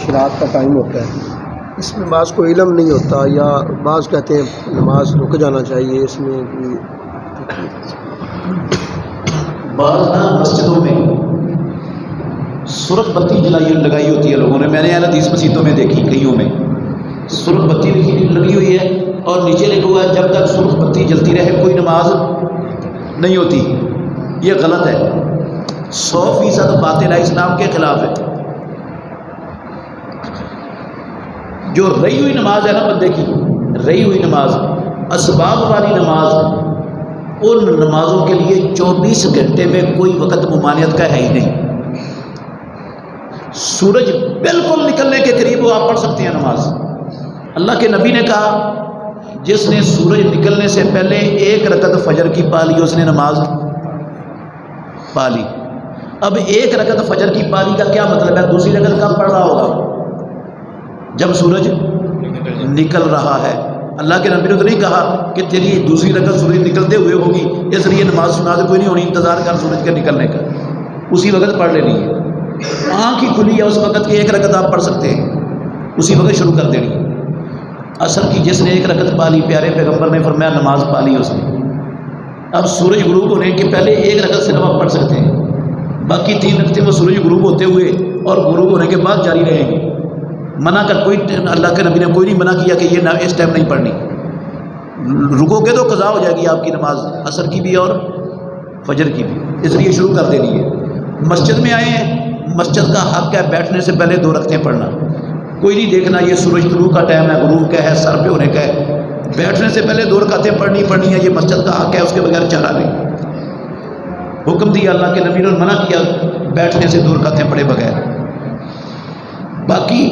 اشراق کا ٹائم ہوتا ہے، اس میں بعض کو علم نہیں ہوتا، یا بعض کہتے ہیں نماز رک جانا چاہیے، اس میں بعض مسجدوں میں سرخ بتی لگائی ہوتی ہے لوگوں نے، میں نے حدیث مسجدوں میں دیکھی، کئیوں میں سرخ بتی لگی ہوئی ہے اور نیچے لکھا ہوا ہے جب تک سرخ بتی جلتی رہے کوئی نماز نہیں ہوتی۔ یہ غلط ہے، 100% باطل ہے، اسلام کے خلاف ہے۔ جو رہی ہوئی نماز ہے نا بندے کی، رہی ہوئی نماز، اسباب والی نماز، ان نمازوں کے لیے 24 گھنٹے میں کوئی وقت ممانعت کا ہے ہی نہیں۔ سورج بالکل نکلنے کے قریب وہ آپ پڑھ سکتے ہیں نماز۔ اللہ کے نبی نے کہا جس نے سورج نکلنے سے پہلے 1 رکعت فجر کی پا لی اس نے نماز پا لی۔ اب 1 رکعت فجر کی پا لی کا کیا مطلب ہے؟ دوسری رکعت کب پڑھ رہا ہوگا؟ جب سورج نکل رہا ہے۔ اللہ کے نبی نے تو نہیں کہا کہ تیری دوسری رکعت سورج نکلتے ہوئے ہوگی اس لیے نماز کوئی نہیں ہونی، انتظار کر سورج کے نکلنے کا، اسی وقت پڑھ لینی ہے۔ آنکھ ہی کھلی ہے اس وقت کی 1 رکعت آپ پڑھ سکتے ہیں، اسی وقت شروع کر دینی۔ عصر کی جس نے 1 رکعت پا لی، پیارے پیغمبر نے فرمایا نماز پا لی اس نے۔ اب سورج غروب ہونے کے پہلے 1 رکعت صرف آپ پڑھ سکتے ہیں، باقی 3 رکعتیں وہ سورج غروب ہوتے ہوئے اور غروب ہونے کے بعد جاری رہیں گی۔ منع کر کوئی، اللہ کے نبی نے کوئی نہیں منع کیا کہ یہ اس ٹائم نہیں پڑھنی، رکو گے تو قضا ہو جائے گی آپ کی نماز، عصر کی بھی اور فجر کی بھی، اس لیے شروع کر دینی ہے۔ مسجد میں آئے ہیں، مسجد کا حق ہے بیٹھنے سے پہلے 2 رکعتیں پڑھنا، کوئی نہیں دیکھنا یہ سورج طلوع کا ٹائم ہے، غروب کا ہے، سر پہ ہونے کا ہے، بیٹھنے سے پہلے 2 رکعتیں پڑھنی ہے، یہ مسجد کا حق ہے، اس کے بغیر چارہ نہیں۔ حکم دیا اللہ کے نبی نے، منع کیا بیٹھنے سے 2 رکعتیں پڑھے بغیر۔ باقی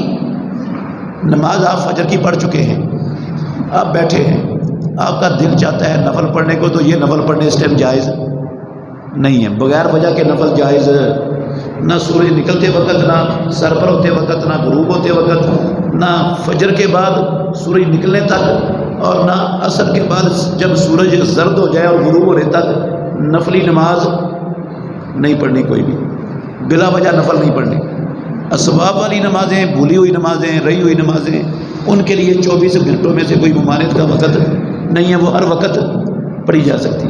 نماز آپ فجر کی پڑھ چکے ہیں، آپ بیٹھے ہیں، آپ کا دل چاہتا ہے نفل پڑھنے کو، تو یہ نفل پڑھنے اس ٹائم جائز نہیں ہے، بغیر وجہ کے نفل جائز نہ سورج نکلتے وقت، نہ سر پر ہوتے وقت، نہ غروب ہوتے وقت، نہ فجر کے بعد سورج نکلنے تک، اور نہ عصر کے بعد جب سورج زرد ہو جائے اور غروب ہونے تک نفلی نماز نہیں پڑھنی، کوئی بھی بلا وجہ نفل نہیں پڑھنی۔ اسباب والی نمازیں، بھولی ہوئی نمازیں، رہی ہوئی نمازیں، ان کے لیے 24 گھنٹوں میں سے کوئی ممانعت کا وقت نہیں ہے، وہ ہر وقت پڑھی جا سکتی ہے۔